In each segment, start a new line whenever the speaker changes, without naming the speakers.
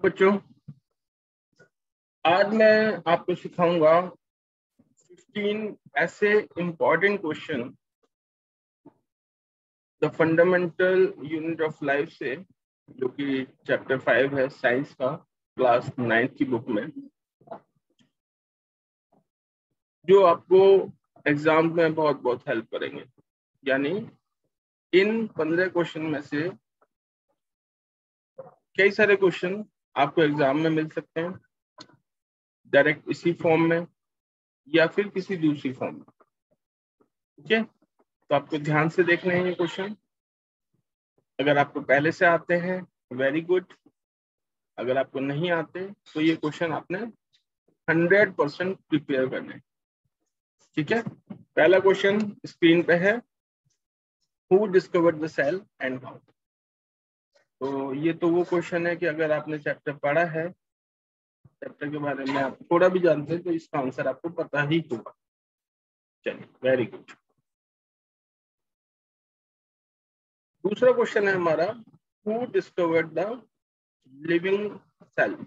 बच्चों, आज मैं आपको सिखाऊंगा 15 ऐसे important question the fundamental unit of life से, जो कि चैप्टर 5 है साइंस का, क्लास 9 की बुक में, जो आपको एग्जाम में बहुत बहुत हेल्प करेंगे। यानी इन 15 क्वेश्चन में से कई सारे क्वेश्चन आपको एग्जाम में मिल सकते हैं, डायरेक्ट इसी फॉर्म में या फिर किसी दूसरी फॉर्म में। ठीक है, तो आपको ध्यान से देखने हैं ये क्वेश्चन। अगर आपको पहले से आते हैं वेरी गुड, अगर आपको नहीं आते तो ये क्वेश्चन आपने 100% प्रिपेयर करना है। ठीक है, पहला क्वेश्चन स्क्रीन पे है, who discovered the cell and how. तो ये तो वो क्वेश्चन है कि अगर आपने चैप्टर पढ़ा है, चैप्टर के बारे में आप थोड़ा भी जानते हैं, तो इसका आंसर आपको पता ही होगा। चलिए, वेरी गुड। दूसरा क्वेश्चन है हमारा, who discovered the living cell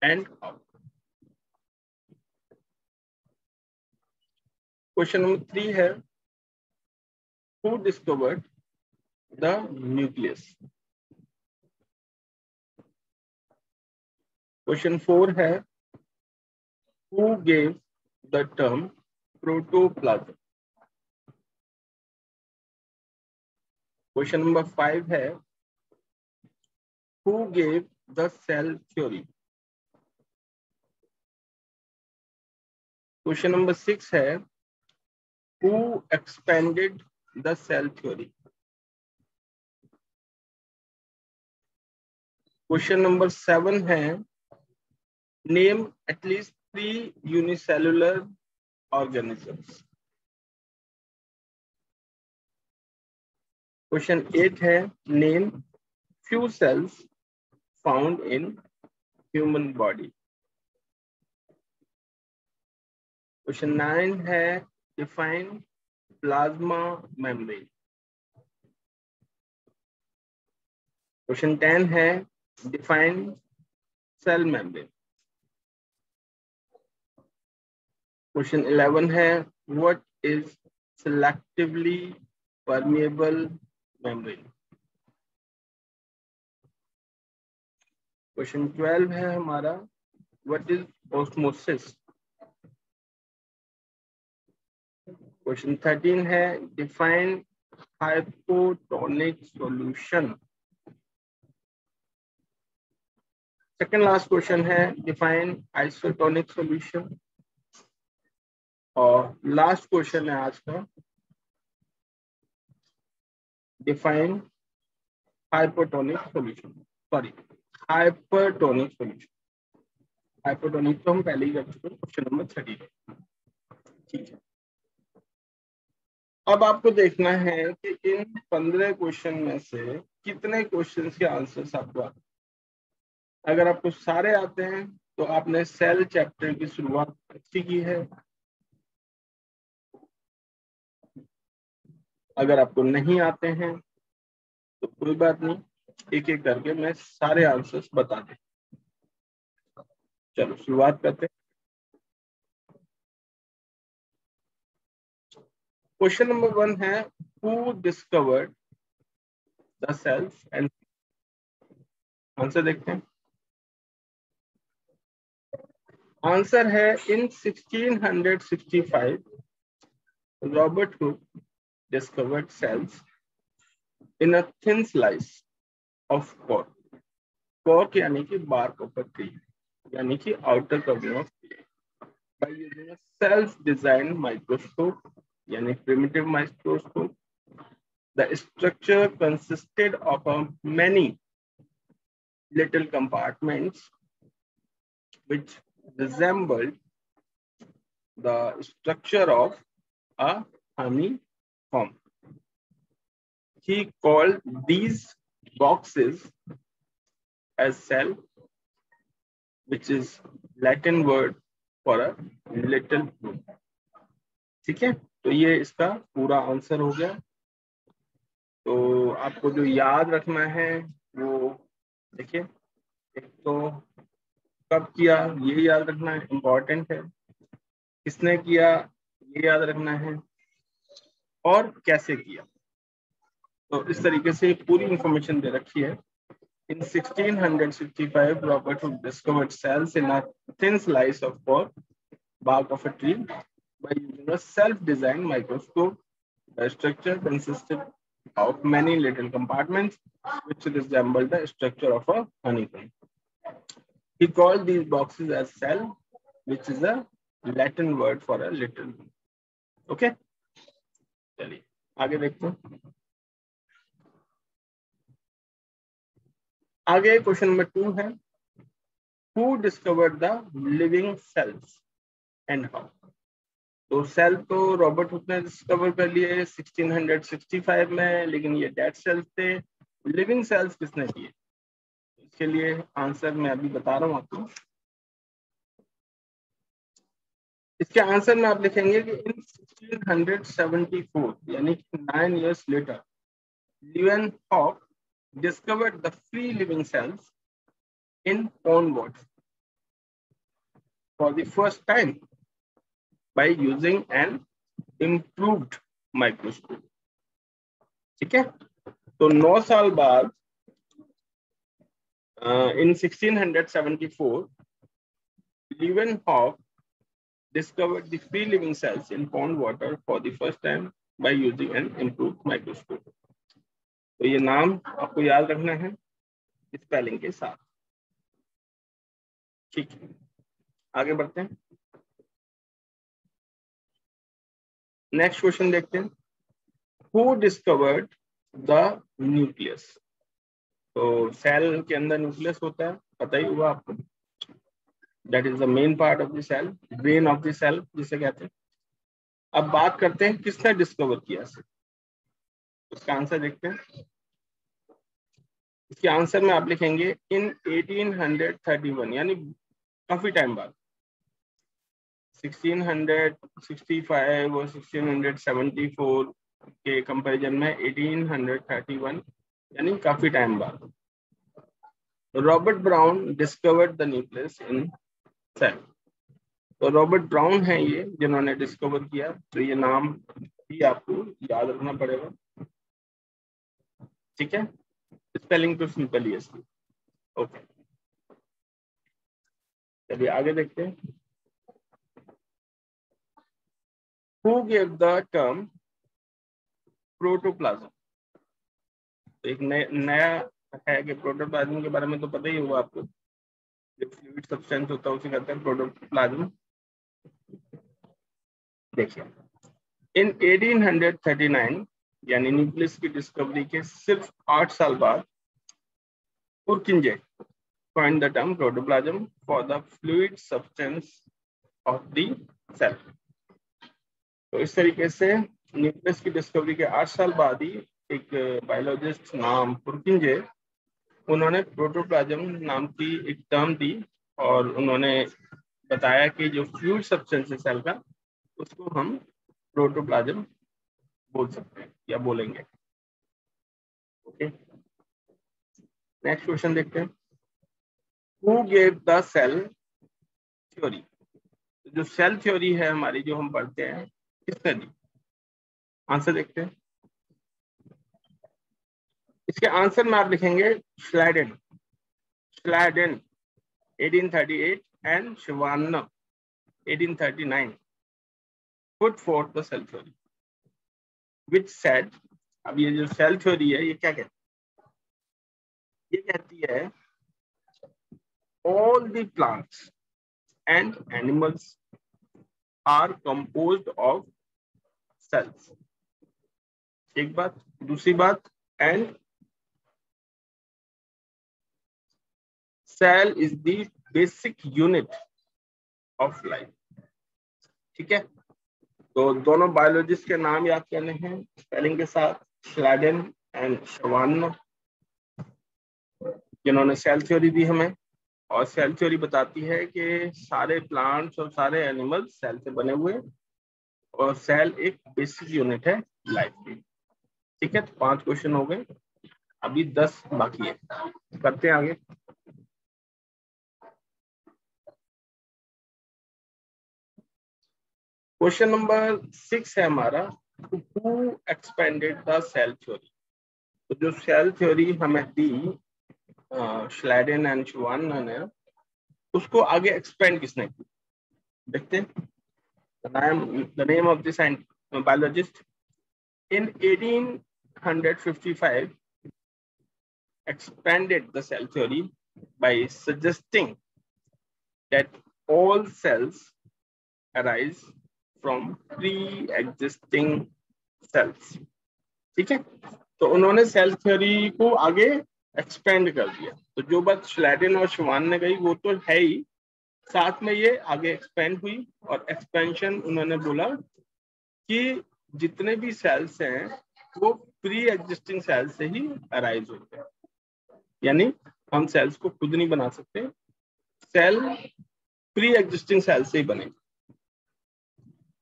and how. Question number 3 है, who discovered the nucleus. Question 4 है, who gave the term protoplasm. Question number 5 है, who gave the cell theory. Question number 6 है, who expanded the cell theory. Question number 7 है, name at least 3 unicellular organisms. Question 8 है, name few cells found in human body. Question 9 है, define plasma membrane. Question 10 है, define cell membrane. Question 11 है, what is selectively permeable membrane. Question 12 है हमारा, what is osmosis. Question 13 है, define hypotonic solution. Second last question है, define isotonic solution. और last question है आज का, define hypotonic solution, sorry hypertonic solution. Hypotonic तो हम पहले ही कर चुके हैं, क्वेश्चन नंबर 30। ठीक है, अब आपको देखना है कि इन 15 क्वेश्चन में से कितने क्वेश्चन के आंसर्स आपको आते हैं। अगर आपको सारे आते हैं तो आपने सेल चैप्टर की शुरुआत अच्छी की है। अगर आपको नहीं आते हैं तो कोई बात नहीं, एक एक करके मैं सारे आंसर्स बता दें। चलो शुरुआत करते हैं। क्वेश्चन नंबर 1 है, who discovered the cells and. Answer देखते हैं। आंसर है, in 1665 Robert Hooke discovered cells in a thin slice of cork. Cork यानी कि बार्क ऑफ अ ट्री, यानी कि outer covering of tree, by using a self-designed microscope, यानी primitive microscope. The structure consisted of many little compartments which resembled the structure of a honeycomb. He called these boxes as cell, which is Latin word for a little room. ठीक है, तो ये इसका पूरा answer हो गया। तो आपको जो याद रखना है वो देखिए, एक तो कब किया ये याद रखना है, इम्पोर्टेंट है, किसने किया ये याद रखना है, और कैसे किया। तो इस तरीके से पूरी इंफॉर्मेशन दे रखी है। In 1665, Robert Hooke discovered cells in a thin slice of bark of a tree by using a self-designed microscope. The structure consisted of many little compartments which resembled the structure of a honeycomb. He called these boxes as cell, which is a Latin word for a little. Okay? चलिए आगे देखते हैं। आगे question number 2 है, Who discovered the living cells and how? तो cell तो Robert Hooke ने discover कर लिए 1665 में, लेकिन ये डेड सेल्स थे। लिविंग सेल्स किसने किए? इसके लिए आंसर मैं अभी बता रहा हूँ आपको। इसके आंसर में आप लिखेंगे कि इन 1674 यानी 9 years later, Leeuwenhoek discovered the free living cells in pond water for the first time by using an improved microscope. ठीक है, तो 9 साल बाद in 1674, Leeuwenhoek discovered the free living cells in pond water for the first time by using an improved microscope. तो ये नाम आपको याद रखना है स्पेलिंग के साथ। ठीक है, आगे बढ़ते हैं। नेक्स्ट क्वेश्चन देखते हैं, Who discovered the nucleus? तो सेल के अंदर न्यूक्लियस होता है, पता ही होगा आपको। That is the main part of the cell, brain of the cell जिसे कहते हैं। अब बात करते हैं किसने डिस्कवर किया इसे। उसका आंसर देखते हैं। इसके आंसर में आप लिखेंगे इन 1831, यानी काफी टाइम बाद। 1665 और 1674 के कंपैरिजन में 1831 यानी काफी टाइम बाद Robert Brown discovered the nucleus in cell. तो रॉबर्ट ब्राउन है ये जिन्होंने डिस्कवर किया, तो ये नाम भी आपको याद रखना पड़ेगा। ठीक है, स्पेलिंग तो सिंपल ही है इसकी। ओके, चलिए आगे देखते हैं। Who gave the term protoplasm? तो एक नया है कि प्रोटोप्लाज्म के बारे में तो पता ही होगा आपको। जो फ्लूइड सब्सटेंस होता है उसे कहते हैं प्रोटोप्लाज्म। देखिए, इन 1839 यानी न्यूक्लियस की डिस्कवरी के सिर्फ 8 साल बाद पुरकिंजे coined the term protoplasm for the fluid substance of the cell. तो इस तरीके से न्यूक्लियस की डिस्कवरी के 8 साल बाद ही एक बायोलॉजिस्ट नाम पुरकिंजे, उन्होंने प्रोटोप्लाज्म नाम की एक टर्म दी और उन्होंने बताया कि जो फ्लूइड सब्सटेंस है सेल का, उसको हम प्रोटोप्लाज्म बोल सकते हैं या बोलेंगे। ओके, नेक्स्ट क्वेश्चन देखते हैं। Who gave the cell theory? जो सेल थ्योरी है हमारी जो हम पढ़ते हैं, किसने दी? आंसर देखते हैं। इसके आंसर में आप लिखेंगे श्लाइडेन 1838 and शिवान्न 1839 put forth the cell theory which said, अब ये जो सेल थ्योरी है ये क्या कहती है? ये कहती है all the plants and animals are composed of cells। एक बात, दूसरी बात, and cell is the basic unit of life। ठीक है, तो दोनों बायोलॉजिस्ट के नाम याद करने हैं स्पेलिंग के साथ, श्लाइडेन एंड शिवान्न, जिन्होंने सेल थ्योरी दी हमें। और सेल थ्योरी बताती है कि सारे प्लांट्स और सारे एनिमल्स सेल से बने हुए, और सेल एक बेसिक यूनिट है लाइफ की। ठीक है, तो 5 क्वेश्चन हो गए, अभी 10 बाकी है, करते हैं आगे। क्वेश्चन नंबर 6 है हमारा, who expanded the cell theory. तो जो सेल थ्योरी हमें दी श्लाइडेन एंड शुवान ने, उसको आगे एक्सपेंड किसने की, देखते हैं। The name of the biologist in 1855 expanded the cell theory by suggesting that all cells arise from pre-existing cells। ठीक है, तो उन्होंने सेल थ्योरी को आगे एक्सपेंड कर दिया। तो जो बात श्लाइडेन और शुवान ने कही वो तो है ही, साथ में ये आगे एक्सपेंड हुई। और एक्सपेंशन उन्होंने बोला कि जितने भी सेल्स हैं वो प्री एग्जिस्टिंग सेल से ही अराइज होते हैं, यानी हम सेल्स को खुद नहीं बना सकते, सेल प्री एग्जिस्टिंग सेल से ही बनेंगे।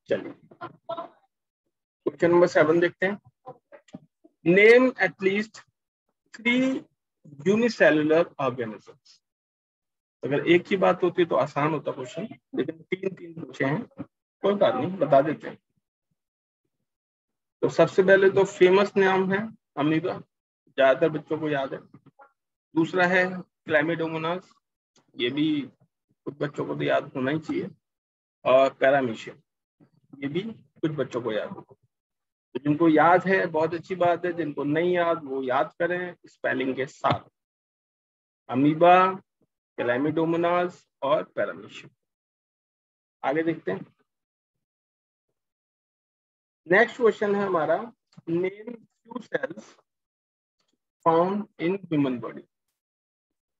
चलिए क्वेश्चन नंबर 7 देखते हैं। Name at least 3 unicellular organisms. अगर एक ही बात होती तो आसान होता क्वेश्चन, लेकिन 3 पूछे हैं, कोई बात नहीं, बता देते हैं। तो सबसे पहले तो फेमस नाम है अमीबा, ज्यादातर बच्चों को याद है। दूसरा है क्लैमिडोमोनास, ये भी कुछ बच्चों को तो याद होना ही चाहिए। और पैरामीशियम, ये भी कुछ बच्चों को याद होगा। तो जिनको याद है बहुत अच्छी बात है, जिनको नहीं याद वो याद करें स्पेलिंग के साथ, अमीबा, क्लैमिडोमोनास और पैरामीशियम। आगे देखते हैं। नेक्स्ट क्वेश्चन है हमारा, name few cells found in human body.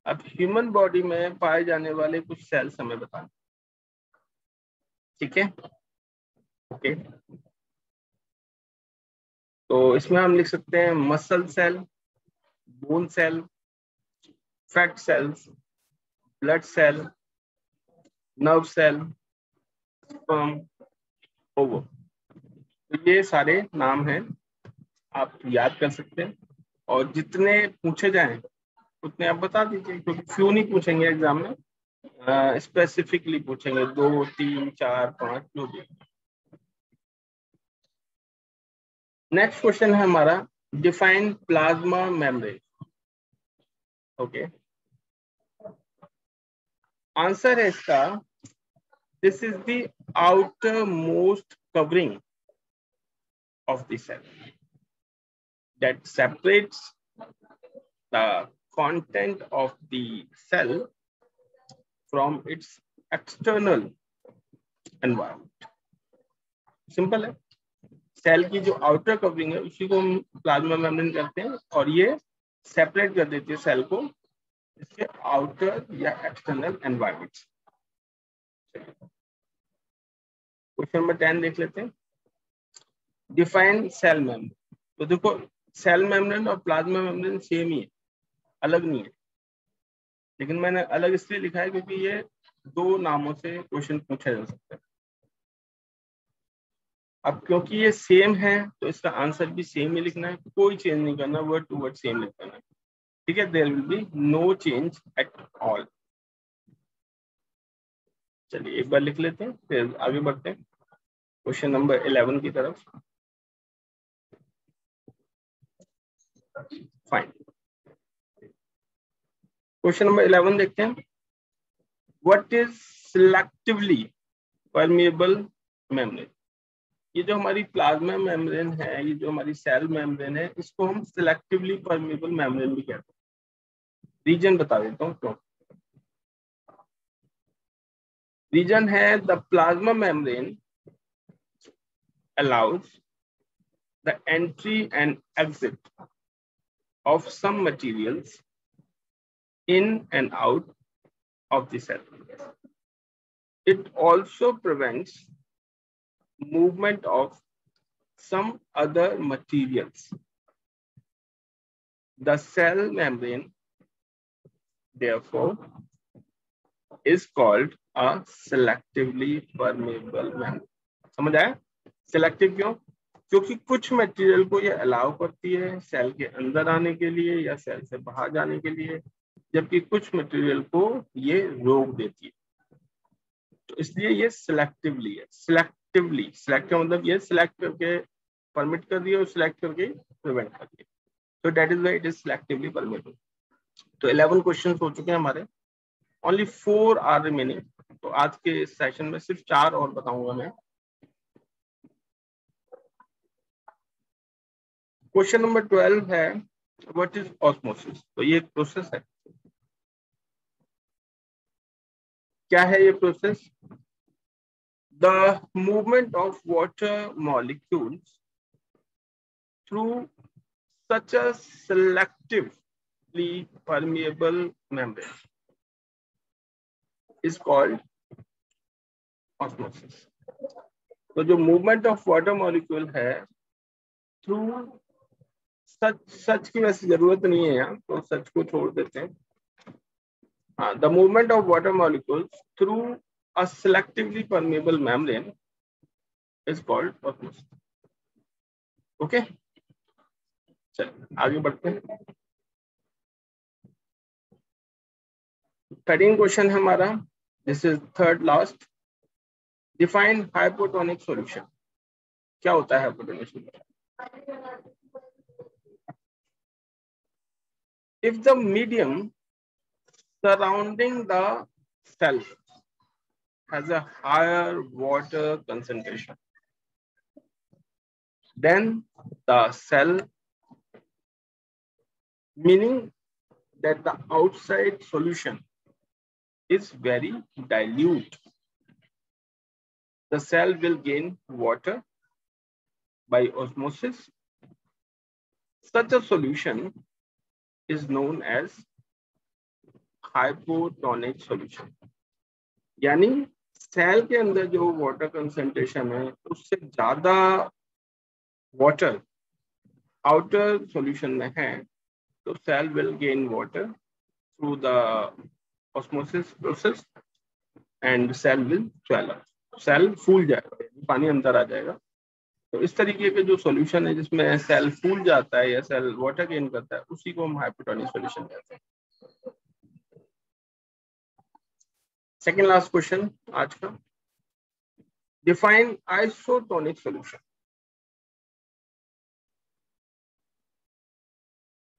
अब ह्यूमन बॉडी में पाए जाने वाले कुछ सेल्स हमें बताना, ठीक है। ओके, तो इसमें हम लिख सकते हैं muscle cell, bone cell, fat cells, blood cell, nerve cell, sperm, ovum. तो ये सारे नाम हैं, आप याद कर सकते हैं। और जितने पूछे जाएं उतने आप बता दीजिए, क्योंकि फ्यू नहीं पूछेंगे एग्जाम में, स्पेसिफिकली पूछेंगे 2, 3, 4, 5 जो भी। नेक्स्ट क्वेश्चन है हमारा, define plasma membrane. Okay, answer है इसका, this is the outermost covering of the cell that separates the content of the cell from its external environment। Simple है, सेल की जो आउटर कवरिंग है उसी को हम प्लाज्मा मेम्ब्रेन कहते हैं, और ये सेपरेट कर देती है सेल को इसके आउटर या एक्सटर्नल एनवायरमेंट। क्वेश्चन नंबर 10 देख लेते हैं, डिफाइन सेल मेम्ब्रेन। तो देखो, सेल मेम्ब्रेन और प्लाज्मा मेम्ब्रेन सेम ही है, अलग नहीं है, लेकिन मैंने अलग इसलिए लिखा है क्योंकि ये 2 नामों से क्वेश्चन पूछा जा सकता है। अब क्योंकि ये सेम है तो इसका आंसर भी सेम ही लिखना है, कोई चेंज नहीं करना, वर्ड टू वर्ड सेम लिखना है, ठीक है। There will be no change at all. चलिए एक बार लिख लेते हैं, फिर आगे बढ़ते हैं क्वेश्चन नंबर 11 की तरफ। फाइन, क्वेश्चन नंबर 11 देखते हैं। What is selectively permeable membrane. ये जो हमारी प्लाज्मा मेम्ब्रेन है, ये जो हमारी सेल मेम्ब्रेन है, इसको हम सिलेक्टिवली परमेएबल मेम्ब्रेन भी कहते हैं। रीजन बता देता हूँ क्यों। रीजन है, the plasma membrane allows the entry and exit of some materials in and out of the cell. It also prevents movement of some other materials. The cell membrane, therefore, is called a selectively permeable membrane। समझ आया? Selective क्यों? क्योंकि कुछ material को ये allow करती है cell के अंदर आने के लिए या सेल से बाहर जाने के लिए, जबकि कुछ मटेरियल को ये रोक देती है, तो इसलिए ये सिलेक्टिवली है। सिलेक्टिवली, सिलेक्टिव मतलब ये सिलेक्ट करके परमिट कर दिया और सिलेक्ट करके प्रिवेंट कर दिया, तो that is why it is selectively permitted. तो 11 क्वेश्चन हो चुके हैं हमारे, ओनली 4 आर रिमेनिंग। तो आज के इस सेशन में सिर्फ 4 और बताऊंगा मैं। क्वेश्चन नंबर 12 है व्हाट इज ऑस्मोसिस। तो ये एक प्रोसेस है। क्या है ये process? The movement of water molecules through such a selectively permeable membrane is called osmosis। तो जो मूवमेंट ऑफ वाटर मॉलिक्यूल है थ्रू सच की वैसे जरूरत नहीं है यहाँ, तो सच को छोड़ देते हैं। हाँ, the movement of water molecules through a selectively permeable membrane is called osmosis। Okay, चलिए आगे बढ़ते हैं। 13 क्वेश्चन है हमारा, this is third last. Define hypotonic solution. क्या होता है hypotonic solution? If the medium surrounding the cell has a higher water concentration, then the cell, meaning that the outside solution is very dilute, the cell will gain water by osmosis. Such a solution is known as hypotonic solution. यानी cell के अंदर जो water concentration है उससे ज्यादा water outer solution में है, तो cell will gain water through the osmosis process and cell will swell up. Cell फूल जाएगा, पानी अंदर आ जाएगा। तो इस तरीके के जो सॉल्यूशन है जिसमें सेल फूल जाता है या सेल वाटर गेन करता है, उसी को हम हाइपोटोनिक सॉल्यूशन कहते हैं। सेकेंड लास्ट क्वेश्चन आज का, डिफाइन आइसोटोनिक सॉल्यूशन।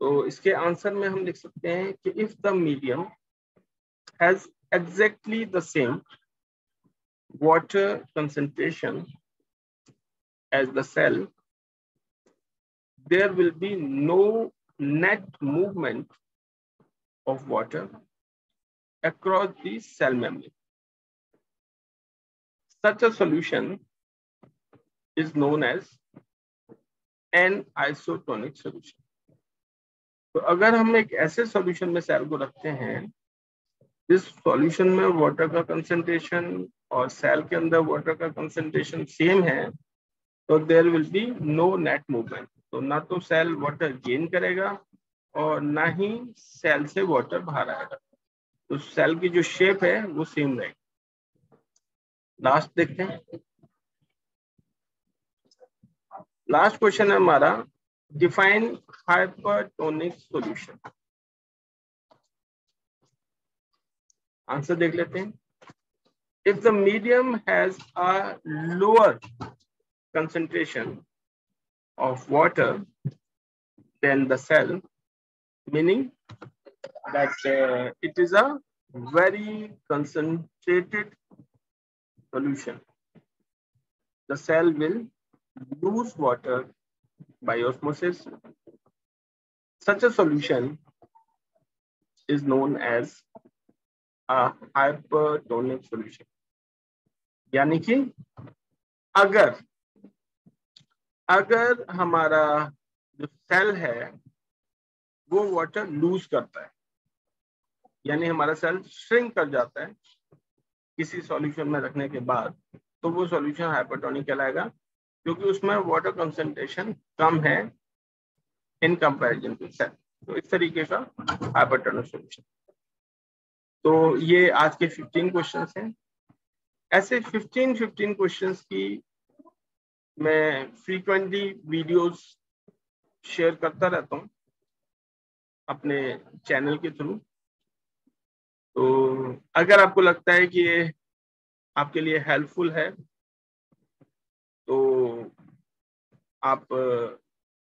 तो इसके आंसर में हम लिख सकते हैं कि if the medium has exactly the same water concentration as the cell, there will be no net movement of water across the cell membrane. Such a solution is known as an isotonic solution. तो अगर हम एक ऐसे solution में cell को रखते हैं जिस सॉल्यूशन में वाटर का कंसंट्रेशन और सेल के अंदर वाटर का कंसंट्रेशन सेम है, तो there will be no net movement. तो ना तो सेल वाटर गेन करेगा और ना ही सेल से वाटर बाहर आएगा। तो सेल की जो शेप है वो सेम रहेगी। लास्ट देखते हैं, लास्ट क्वेश्चन है हमारा, डिफाइन हाइपरटोनिक सॉल्यूशन। आंसर देख लेते हैं। If the medium has a lower concentration of water than the cell, meaning that it is a very concentrated solution, the cell will lose water by osmosis. Such a solution is known as a hypertonic solution। यानी कि अगर हमारा जो cell है वो water loose करता है, यानी हमारा सेल श्रिंक कर जाता है किसी सॉल्यूशन में रखने के बाद, तो वो सॉल्यूशन हाइपरटोनिक कहलाएगा, क्योंकि उसमें वाटर कंसंट्रेशन कम है इन कंपैरिजन टू सेल। तो इस तरीके का हाइपरटोनिक सॉल्यूशन। तो ये आज के 15 क्वेश्चंस हैं। ऐसे 15 क्वेश्चंस की मैं फ्रीक्वेंटली वीडियोस शेयर करता रहता हूँ अपने चैनल के थ्रू। तो अगर आपको लगता है कि ये आपके लिए हेल्पफुल है तो आप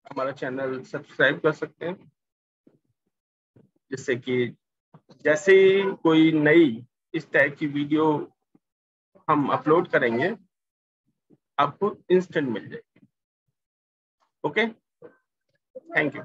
हमारा चैनल सब्सक्राइब कर सकते हैं, जिससे कि जैसे ही कोई नई इस टाइप की वीडियो हम अपलोड करेंगे आपको इंस्टेंट मिल जाएगी। Okay, thank you.